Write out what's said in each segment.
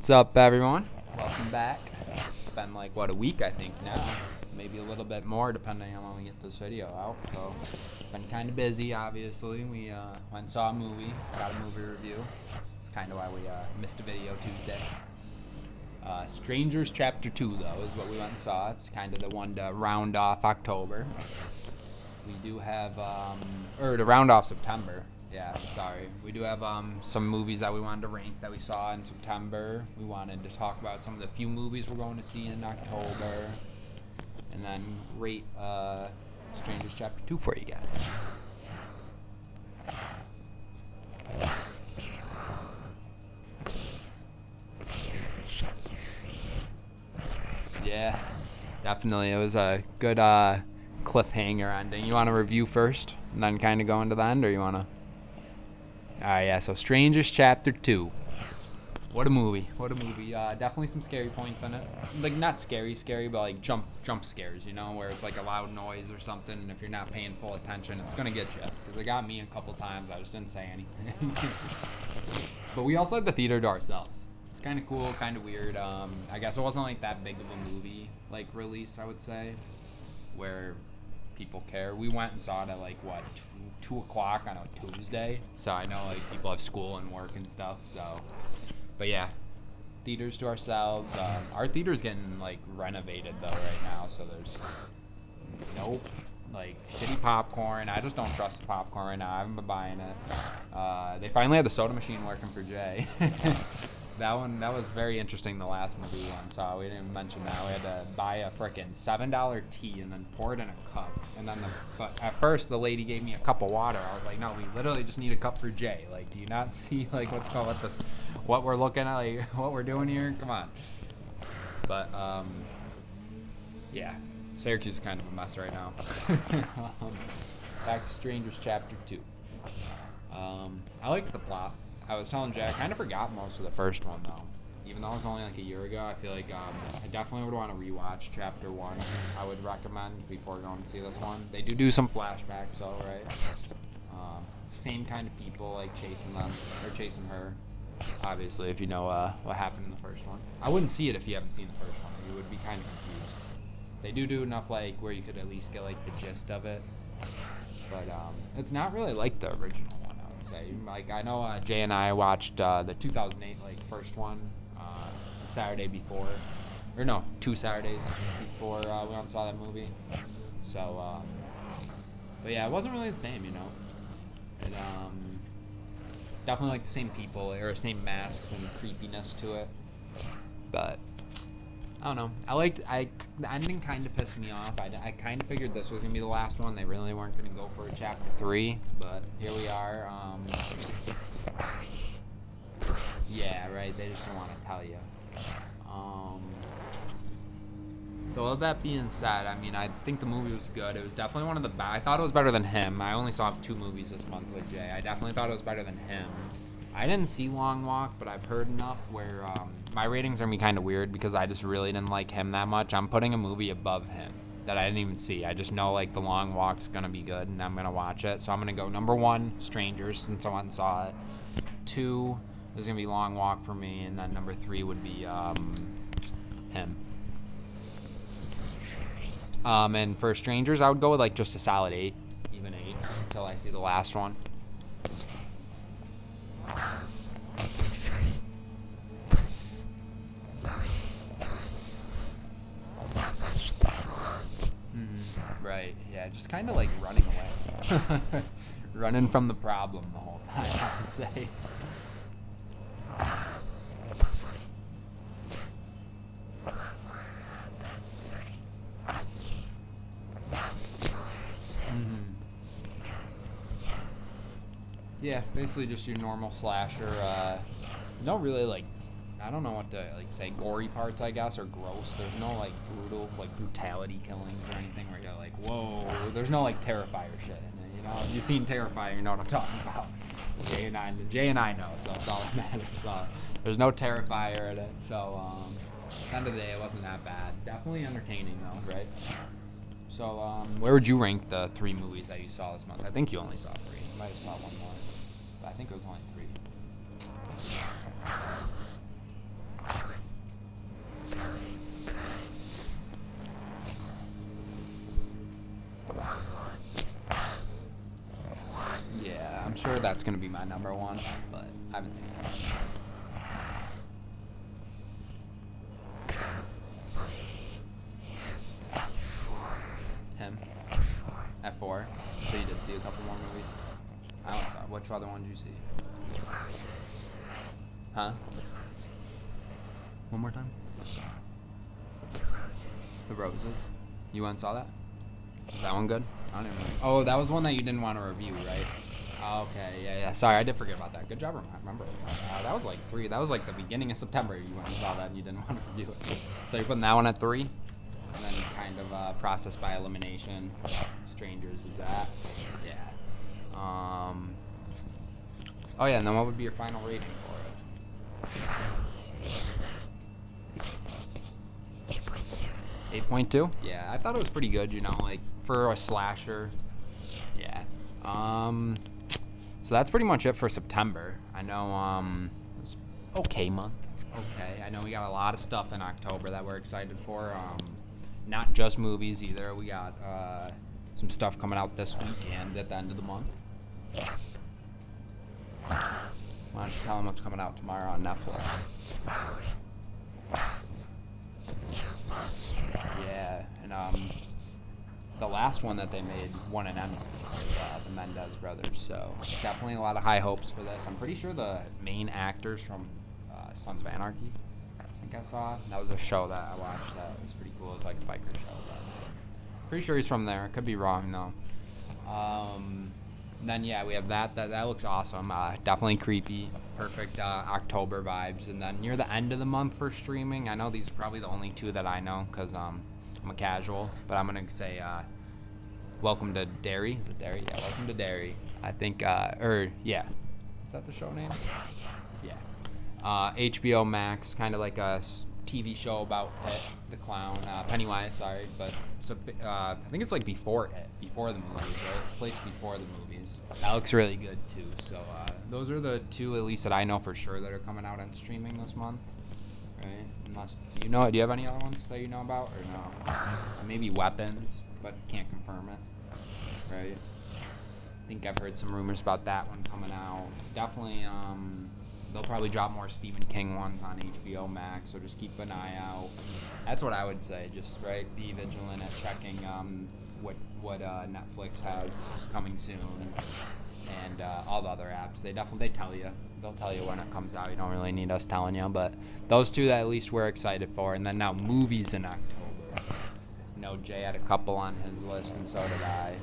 What's up, everyone? Welcome back. It's been like, a week, I think, now. Maybe a little bit more, depending on when we get this video out. So, been kind of busy, obviously. We went and saw a movie, got a movie review. It's kind of why we missed a video Tuesday. Strangers Chapter 2, though, is what we went and saw. It's kind of the one to round off October. We do have, or to round off September. Yeah, sorry. We do have some movies that we wanted to rank that we saw in September. We wanted to talk about some of the few movies we're going to see in October. And then rate Strangers Chapter 2 for you guys. Yeah, definitely. It was a good cliffhanger ending. You want to review first and then kind of go into the end, or you want to? Alright, yeah, so Strangers Chapter 2. What a movie. Definitely some scary points in it. Like, not scary, but like jump scares, you know, where it's like a loud noise or something, and if you're not paying full attention, it's going to get you. Because it got me a couple times. I just didn't say anything. But we also had the theater to ourselves. It's kind of cool, kind of weird. I guess it wasn't like that big of a movie, like, release, I would say, where people care. We went and saw it at like 2 o'clock on a Tuesday, so I know like people have school and work and stuff. So, but yeah, theaters to ourselves. Our theater's getting like renovated though right now, so there's no like shitty popcorn. I just don't trust the popcorn right now. I haven't been buying it. They finally had the soda machine working for Jay. That was very interesting, the last movie we went and saw. We didn't even mention that. We had to buy a frickin' $7 tea and then pour it in a cup. And then but at first, the lady gave me a cup of water. I was like, no, we literally just need a cup for Jay. Like, do you not see, like, what we're looking at, like, what we're doing here? Come on. But, yeah. Syracuse is kind of a mess right now. Back to Strangers Chapter 2. I liked the plot. I was telling Jay, I kind of forgot most of the first one, though. Even though it was only like a year ago, I feel like I definitely would want to rewatch Chapter 1. I would recommend before going to see this one. They do some flashbacks, though, right? Same kind of people, like, chasing them, or chasing her. Obviously, if you know what happened in the first one. I wouldn't see it if you haven't seen the first one. You would be kind of confused. They do enough, like, where you could at least get, like, the gist of it. But it's not really like the original one. Say. Like, I know Jay and I watched the 2008 like first one the Saturday before, or no, 2 Saturdays before we went and saw that movie. So, but yeah, it wasn't really the same, you know. And definitely like the same people or same masks and creepiness to it. But I don't know. The ending kind of pissed me off. I kind of figured this was going to be the last one. They really weren't going to go for a Chapter 3, but here we are. Yeah, right. They just don't want to tell you. So with that being said, I mean, I think the movie was good. It was definitely one of the best. I thought it was better than Him. I only saw 2 movies this month with Jay. I definitely thought it was better than Him. I didn't see Long Walk, but I've heard enough where my ratings are going to be kind of weird because I just really didn't like Him that much. I'm putting a movie above Him that I didn't even see. I just know, like, The Long Walk's going to be good, and I'm going to watch it. So I'm going to go number 1, Strangers, since I went and saw it. 2 is going to be Long Walk for me, and then number 3 would be Him. And for Strangers, I would go with, like, just a solid 8, even 8, until I see the last one. Right, yeah, just kind of like running away. Running from the problem the whole time, I would say. Yeah, basically just your normal slasher. No really, like, I don't know what to like say, gory parts, I guess, or gross. There's no like brutality killings or anything where you're like, whoa. There's no like Terrifier shit in it, you know. If you've seen Terrifier, you know what I'm talking about. Jay and I know, so that's all that matters. There's no Terrifier in it, so at the end of the day, it wasn't that bad. Definitely entertaining though, right? So where would you rank the 3 movies that you saw this month? I think you only saw 3. You might have saw one more, but I think it was only 3. sure that's gonna be my number one, but I haven't seen it. Him? F4. So you did see a couple more movies? I only saw. Which other one did you see? Huh? One more time? The Roses. You went and saw that? Is that one good? I don't even know. Oh, that was one that you didn't want to review, right? Okay, yeah. Sorry, I did forget about that. Good job remembering. That was like 3. That was like the beginning of September you went and saw that and you didn't want to review it. So you're putting that one at 3? And then kind of process by elimination. Strangers is that. Yeah. Oh yeah, and then what would be your final rating for it? 8.2? Yeah, I thought it was pretty good, like for a slasher. Yeah. So that's pretty much it for September. I know it was okay month. Okay. I know we got a lot of stuff in October that we're excited for. Not just movies either. We got some stuff coming out this weekend at the end of the month. Why don't you tell them what's coming out tomorrow on Netflix? Yeah, and the last one that they made won an Emmy, the Mendez brothers. So definitely a lot of high hopes for this. I'm pretty sure the main actors from Sons of Anarchy, I think I saw. That was a show that I watched that was pretty cool. It was like a biker show. But pretty sure he's from there. Could be wrong though. Then yeah, we have that looks awesome. Definitely creepy. Perfect October vibes. And then near the end of the month for streaming, I know these are probably the only 2 that I know because I'm a casual, but I'm gonna say Welcome to Derry. Is it Derry? Yeah, Welcome to Derry. I think yeah. Is that the show name? Yeah. HBO Max, kind of like a TV show about It, the clown, Pennywise, sorry, but so I think it's like before the movies, right? It's placed before the movies. That looks really good too. So those are the 2 at least that I know for sure that are coming out on streaming this month, right? Unless do you have any other ones that you know about or no? Maybe Weapons, but can't confirm it, right? I think I've heard some rumors about that one coming out. Definitely. They'll probably drop more Stephen King ones on HBO Max, so just keep an eye out. That's what I would say. Just be vigilant at checking what Netflix has coming soon, and all the other apps. They tell you. They'll tell you when it comes out. You don't really need us telling you, but those 2 that at least we're excited for. And then now movies in October. I know Jay had a couple on his list, and so did I.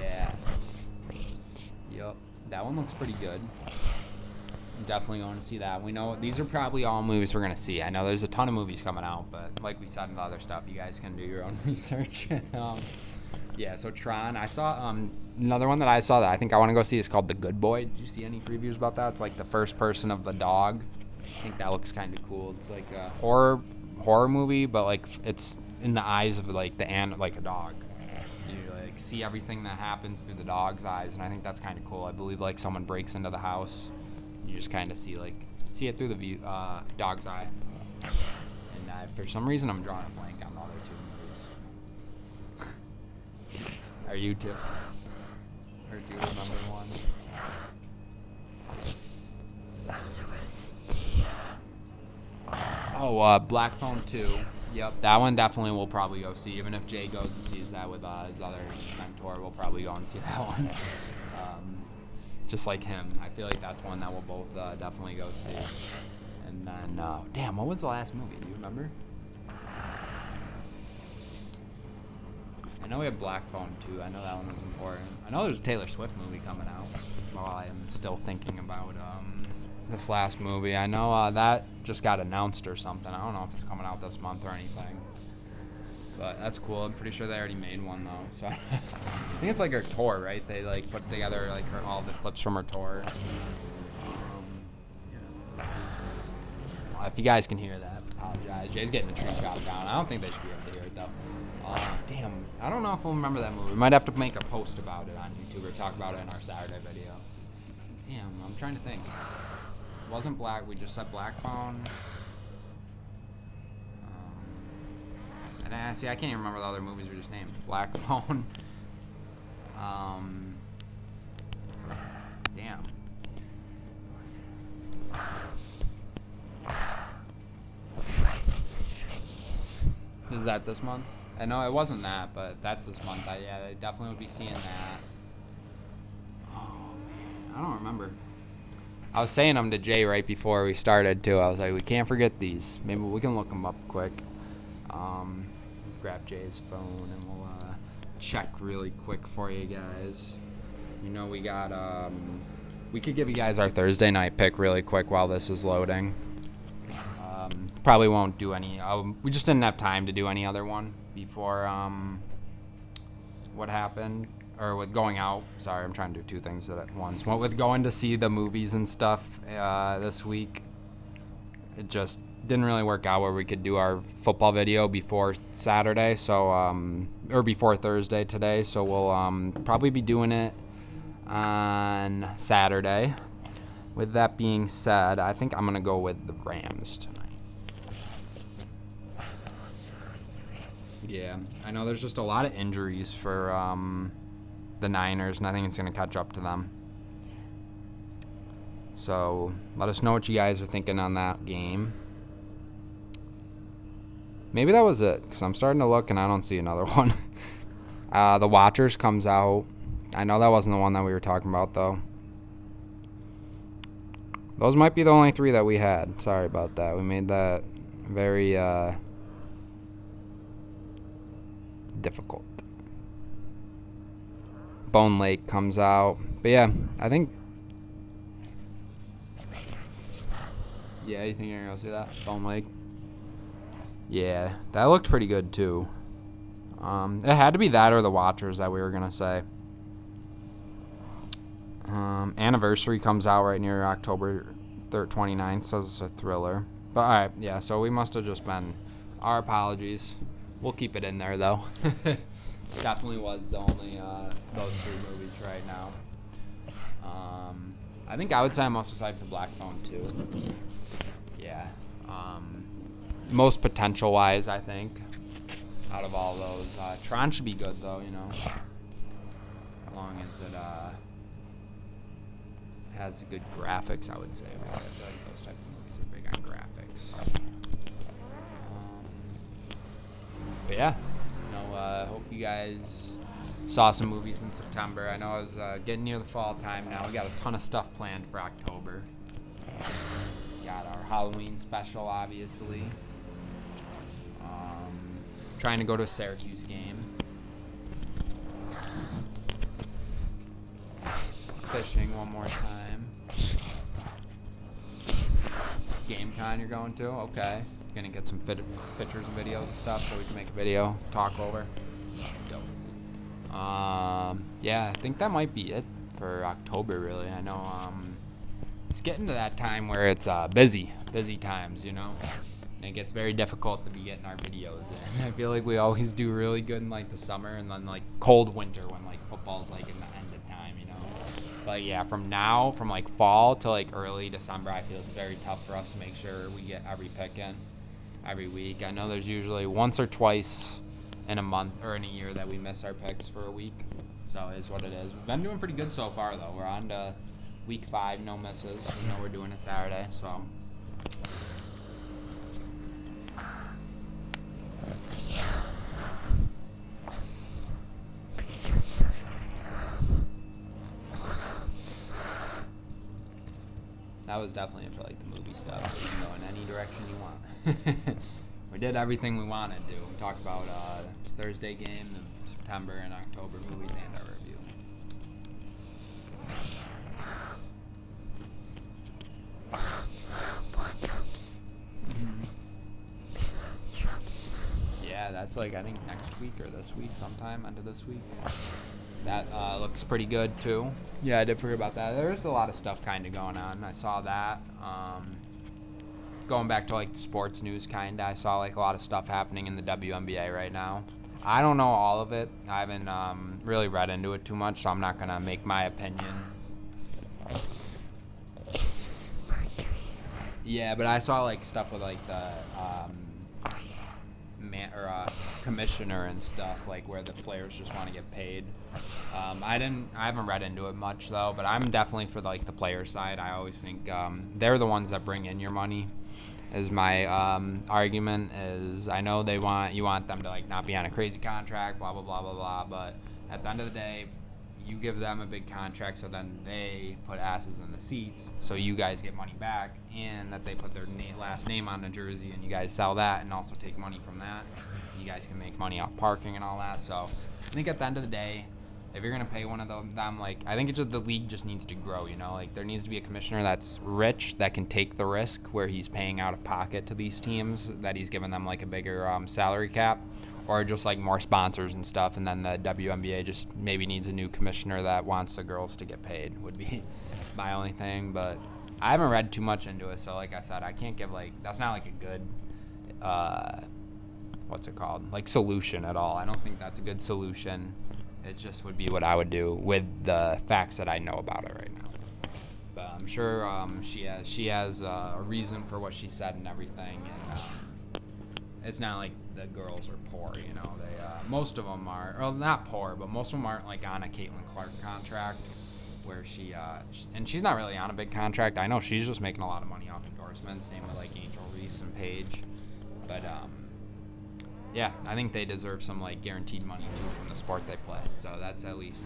Yeah. Yep. That one looks pretty good. I'm definitely going to see that. We know these are probably all movies we're going to see. I know there's a ton of movies coming out, but like we said in the other stuff, you guys can do your own research. Yeah, so Tron. I saw another one that I saw that I think I want to go see is called The Good Boy. Did you see any previews about that? It's like the first person of the dog. I think that looks kind of cool. It's like a horror movie, but like it's in the eyes of like like a dog. You like see everything that happens through the dog's eyes, and I think that's kind of cool. I believe like someone breaks into the house, you just kind of see it through the dog's eye. And for some reason, I'm drawing a blank on the other 2 movies. Are you too? Or do you remember one? Oh, Black Phone 2. Yep, that one definitely we'll probably go see. Even if Jay goes and sees that with his other mentor, we'll probably go and see that one. Just like him. I feel like that's one that we'll both definitely go see. And then, damn, what was the last movie? Do you remember? I know we have Black Phone 2. I know that one was important. I know there's a Taylor Swift movie coming out while I am still thinking about this last movie. I know that just got announced or something. I don't know if it's coming out this month or anything. But that's cool. I'm pretty sure they already made one though. So I think it's like her tour, right? They like put together like all the clips from her tour. If you guys can hear that, I apologize. Jay's getting the tree chopped down. I don't think they should be able to hear it though. Damn, I don't know if we'll remember that movie. We might have to make a post about it on YouTube or talk about it in our Saturday video. Damn, I'm trying to think. It wasn't Black. We just said Black Phone. And I can't even remember the other movies we just named. Black Phone. Damn. Is that this month? I know it wasn't that, but that's this month. Yeah, I definitely would be seeing that. Oh man, I don't remember. I was saying them to Jay right before we started too. I was like, we can't forget these. Maybe we can look them up quick. Grab Jay's phone and we'll check really quick for you guys. You know, we got we could give you guys our Thursday night pick really quick while this is loading. Probably won't do any. We just didn't have time to do any other one before what happened, or with going out. Sorry, I'm trying to do two things at once. Well, with going to see the movies and stuff this week, it just didn't really work out where we could do our football video before Saturday, so or before Thursday today. So we'll probably be doing it on Saturday. With that being said, I think I'm gonna go with the Rams tonight. Yeah, I know there's just a lot of injuries for the Niners, and I think it's going to catch up to them. So let us know what you guys are thinking on that game. Maybe that was it, because I'm starting to look and I don't see another one. The Watchers comes out. I know that wasn't the one that we were talking about, though. Those might be the only three that we had. Sorry about that. We made that very difficult. Bone Lake comes out. But yeah, I think... Yeah, you think you're going to go see that? Bone Lake? Yeah, that looked pretty good too. It had to be that or the Watchers that we were going to say. Anniversary comes out right near October 29th. Says it's a thriller. But alright, yeah, so we must have just been... Our apologies. We'll keep it in there, though. Definitely was the only those three movies right now. I think I would say I'm most excited for Black Phone, too. Yeah. Most potential-wise, I think, out of all those. Tron should be good, though, you know. As long as it has good graphics, I would say. I feel like those type of movies are big on graphics. But yeah, hope you guys saw some movies in September. I know I was getting near the fall time now. We got a ton of stuff planned for October. Got our Halloween special, obviously. Trying to go to a Syracuse game. Fishing one more time. GameCon you're going to? Okay. Gonna get some pictures and videos and stuff so we can make a video, talk over. Dope. Yeah, I think that might be it for October, really. I know it's getting to that time where it's busy times, you know. And it gets very difficult to be getting our videos in. I feel like we always do really good in like the summer and then like cold winter when like football's like in the end of time, you know. But yeah, from like fall to like early December, I feel it's very tough for us to make sure we get every pick in every week. I know there's usually once or twice in a month or in a year that we miss our picks for a week. So it is what it is. We've been doing pretty good so far, though. We're on to week 5, no misses. You know we're doing it Saturday, so. That was definitely for like the movie stuff, so you can go in any direction you want. We did everything we wanted to. We talked about Thursday game, the September and October movies, and our review. Yeah, that's like I think next week or this week sometime, end of this week. That looks pretty good too. Yeah, I did forget about that. There's a lot of stuff kind of going on. I saw that. Going back to like sports news, kind of, I saw like a lot of stuff happening in the WNBA right now. I don't know all of it. I haven't really read into it too much, so I'm not gonna make my opinion. Yeah, but I saw like stuff with like the commissioner and stuff, like where the players just want to get paid. I haven't read into it much though, but I'm definitely for like the player side. I always think they're the ones that bring in your money. Is my argument is I know you want them to like not be on a crazy contract, blah blah blah blah blah, but at the end of the day, you give them a big contract, so then they put asses in the seats, so you guys get money back, and that they put their last name on the jersey, and you guys sell that and also take money from that. You guys can make money off parking and all that. So I think at the end of the day, if you're gonna pay one of them, like I think it's just the league just needs to grow. You know, like there needs to be a commissioner that's rich that can take the risk where he's paying out of pocket to these teams, that he's giving them like a bigger salary cap. Or just like more sponsors and stuff, and then the WNBA just maybe needs a new commissioner that wants the girls to get paid would be my only thing. But I haven't read too much into it, so like I said, I can't give like that's not like a good what's it called, like solution at all. I don't think that's a good solution. It just would be what I would do with the facts that I know about it right now. But I'm sure she has a reason for what she said and everything, and it's not like the girls are poor, you know. They most of them are, well, not poor, but most of them aren't like on a Caitlin Clark contract, where and she's not really on a big contract. I know she's just making a lot of money off endorsements. Same with like Angel Reese and Paige, but yeah, I think they deserve some like guaranteed money too from the sport they play. So that's at least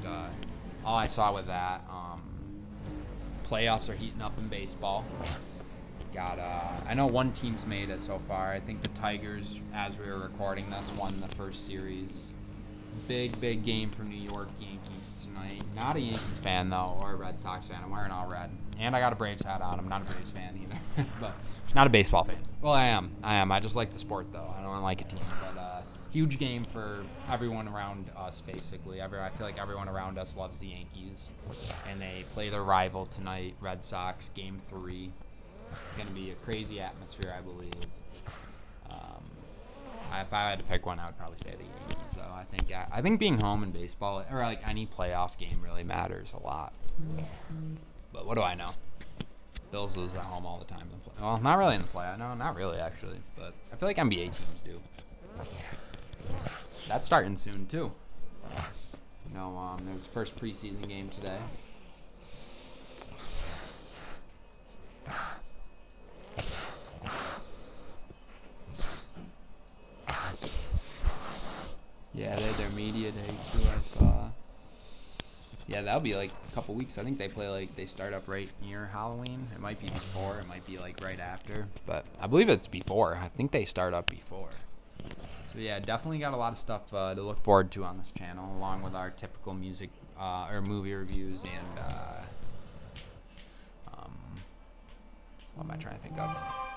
all I saw with that. Playoffs are heating up in baseball. I know one team's made it so far. I think the Tigers, as we were recording this, won the first series. Big game for New York Yankees tonight. Not a Yankees fan though, or a Red Sox fan. I'm wearing all red, and I got a Braves hat on. I'm not a Braves fan either, but not a baseball fan. Well, I am. I just like the sport though. I don't like a team, but huge game for everyone around us basically. I feel like everyone around us loves the Yankees, and they play their rival tonight, Red Sox, Game 3. Going to be a crazy atmosphere, I believe. If I had to pick one, I would probably say the Yankees. So I think being home in baseball, or like any playoff game, really matters a lot. But what do I know? Bills lose at home all the time. Well, not really in the playoff. No, not really actually. But I feel like NBA teams do. That's starting soon too. You know, there's first preseason game today. Yeah, they had their media day too, I saw. Yeah, that'll be like a couple weeks. I think they start up right near Halloween. It might be before, it might be like right after. But I believe it's before. I think they start up before. So yeah, definitely got a lot of stuff to look forward to on this channel, along with our typical music or movie reviews and what am I trying to think of?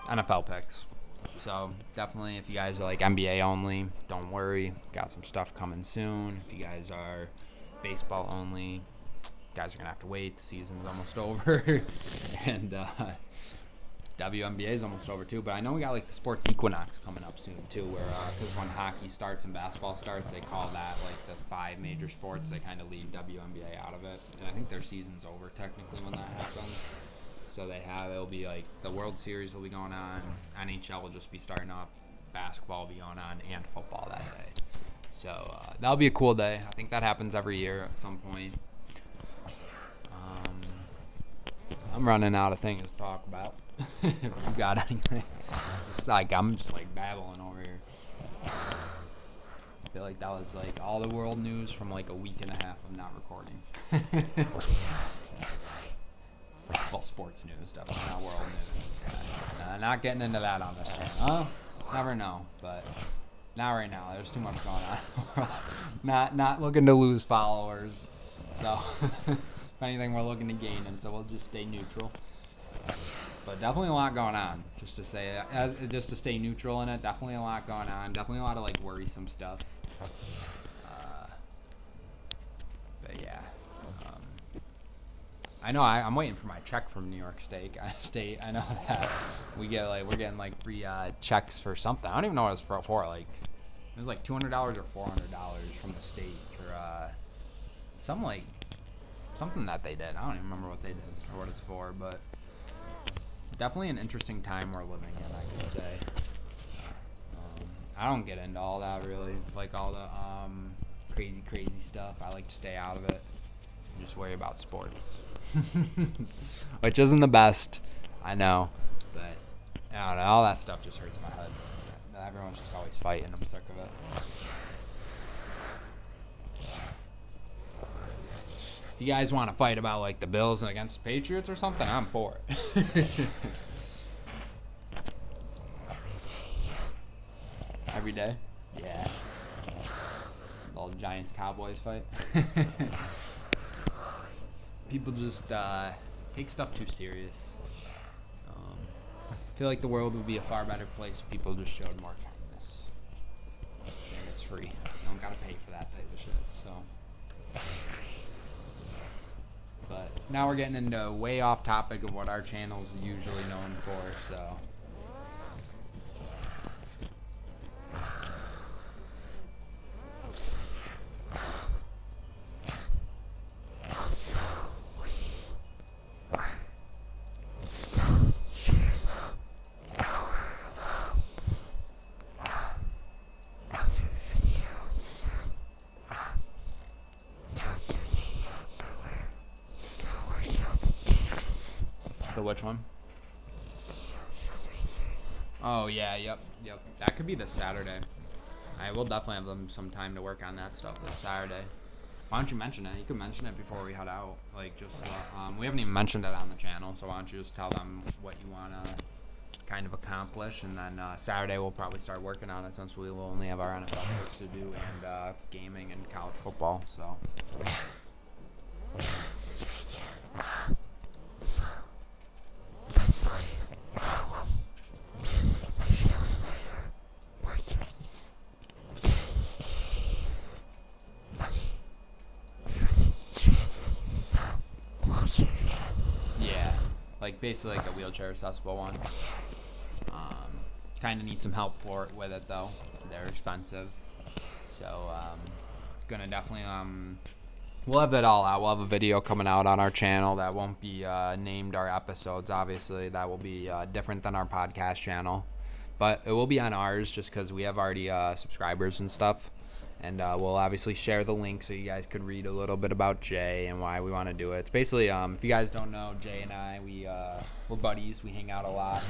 NFL picks. So definitely, if you guys are like NBA only, don't worry. Got some stuff coming soon. If you guys are baseball only, you guys are gonna have to wait. The season's almost over, and WNBA is almost over too. But I know we got like the sports equinox coming up soon too, where because when hockey starts and basketball starts, they call that like the 5 major sports. They kind of leave WNBA out of it, and I think their season's over technically when that happens. So it'll be like the World Series will be going on, NHL will just be starting up, basketball will be going on, and football that day. So that'll be a cool day. I think that happens every year at some point. I'm running out of things to talk about. If you got anything, I'm just like babbling over here. I feel like that was like all the world news from like a week and a half of not recording. Well, sports news, definitely not world news. Not getting into that on this channel. Oh, never know, but not right now. There's too much going on. not looking to lose followers. So, if anything, we're looking to gain them. So we'll just stay neutral. But definitely a lot going on. Just to stay neutral in it. Definitely a lot going on. Definitely a lot of like worrisome stuff. But yeah. I know I'm waiting for my check from New York State. I know that we're getting like free checks for something. I don't even know what it's for. Like it was like $200 or $400 from the state for something that they did. I don't even remember what they did or what it's for, but definitely an interesting time we're living in, I could say. I don't get into all that really, like all the crazy stuff. I like to stay out of it and just worry about sports, which isn't the best, I know, but I don't know. All that stuff just hurts my head. Everyone's just always fighting. I'm sick of it. If you guys want to fight about like the Bills and against the Patriots or something, I'm for it. Every day? Yeah. All the Giants Cowboys fight. People just take stuff too serious. I feel like the world would be a far better place if people just showed more kindness. And it's free. You don't gotta pay for that type of shit. So. But now we're getting into way off topic of what our channel's usually known for, so. The which one? Oh yeah, yep. That could be this Saturday. I will definitely have them some time to work on that stuff this Saturday. Why don't you mention it? You can mention it before we head out. Like just, we haven't even mentioned it on the channel, so why don't you just tell them what you want to kind of accomplish, and then Saturday we'll probably start working on it since we will only have our NFL works to do and gaming and college football. So. Yeah, like basically like a wheelchair accessible one. Kind of need some help with it though, so they're expensive. So gonna definitely we'll have it all out. We'll have a video coming out on our channel that won't be named our episodes. Obviously, that will be different than our podcast channel, but it will be on ours just because we have already subscribers and stuff. And we'll obviously share the link so you guys could read a little bit about Jay and why we want to do it. It's basically, if you guys don't know, Jay and I, we're buddies. We hang out a lot.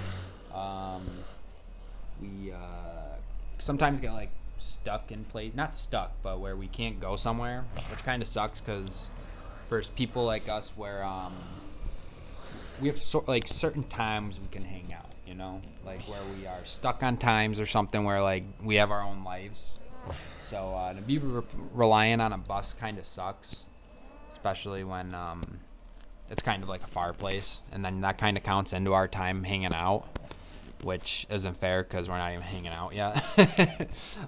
We sometimes get like stuck in place, not stuck, but where we can't go somewhere, which kind of sucks because for people like us where we have like certain times we can hang out, you know, like where we are stuck on times or something where like we have our own lives. So to be relying on a bus kind of sucks, especially when it's kind of like a far place, and then that kind of counts into our time hanging out, which isn't fair because we're not even hanging out yet.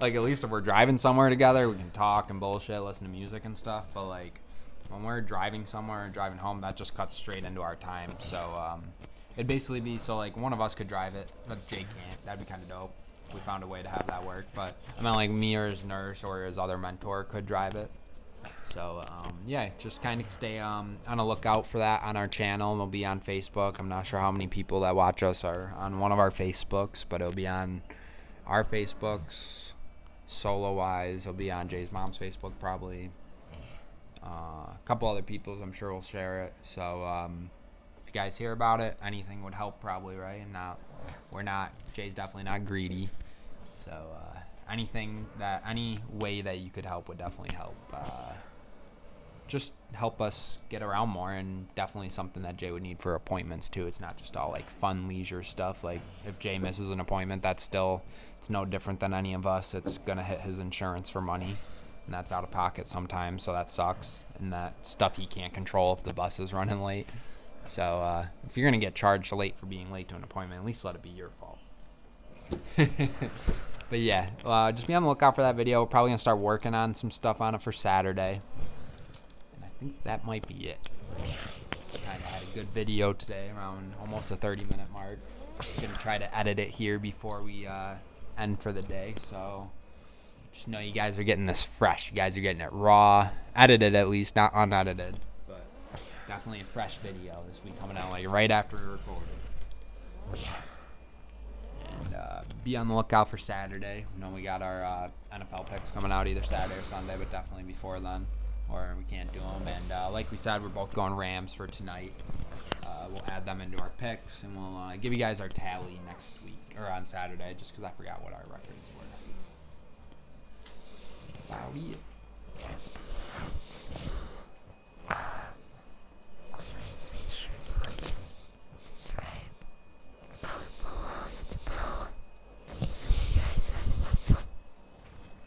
Like at least if we're driving somewhere together, we can talk and bullshit, listen to music and stuff. But like when we're driving somewhere and driving home, that just cuts straight into our time. So it'd basically be so like one of us could drive it, but Jay can't. That'd be kind of dope. We found a way to have that work, but I mean like me or his nurse or his other mentor could drive it. So yeah, just kind of stay on a lookout for that on our channel. It'll be on Facebook. I'm not sure how many people that watch us are on one of our Facebooks, but it'll be on our Facebooks solo wise. It'll be on Jay's mom's Facebook probably. A couple other people's I'm sure will share it. So if you guys hear about it, anything would help probably, right? And Jay's definitely not greedy. So any way that you could help would definitely help. Just help us get around more, and definitely something that Jay would need for appointments too. It's not just all like fun leisure stuff. Like if Jay misses an appointment, it's no different than any of us. It's gonna hit his insurance for money, and that's out of pocket sometimes, so that sucks. And that stuff he can't control if the bus is running late. So if you're gonna get charged late for being late to an appointment, at least let it be your fault. But yeah, just be on the lookout for that video. We're probably gonna start working on some stuff on it for Saturday. And I think that might be it. Kind of had a good video today, around almost a 30-minute mark. Gonna try to edit it here before we end for the day. So just know you guys are getting this fresh. You guys are getting it raw, edited at least, not unedited. But definitely a fresh video this week coming out like right after we recorded. And be on the lookout for Saturday. You know, we got our NFL picks coming out either Saturday or Sunday, but definitely before then, or we can't do them. And like we said, we're both going Rams for tonight. We'll add them into our picks, and we'll give you guys our tally next week or on Saturday, just because I forgot what our records were. Wow, yeah.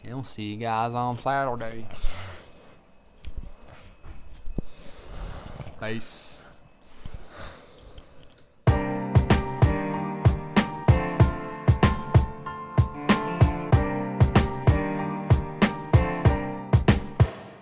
And we'll see you guys on Saturday. Peace.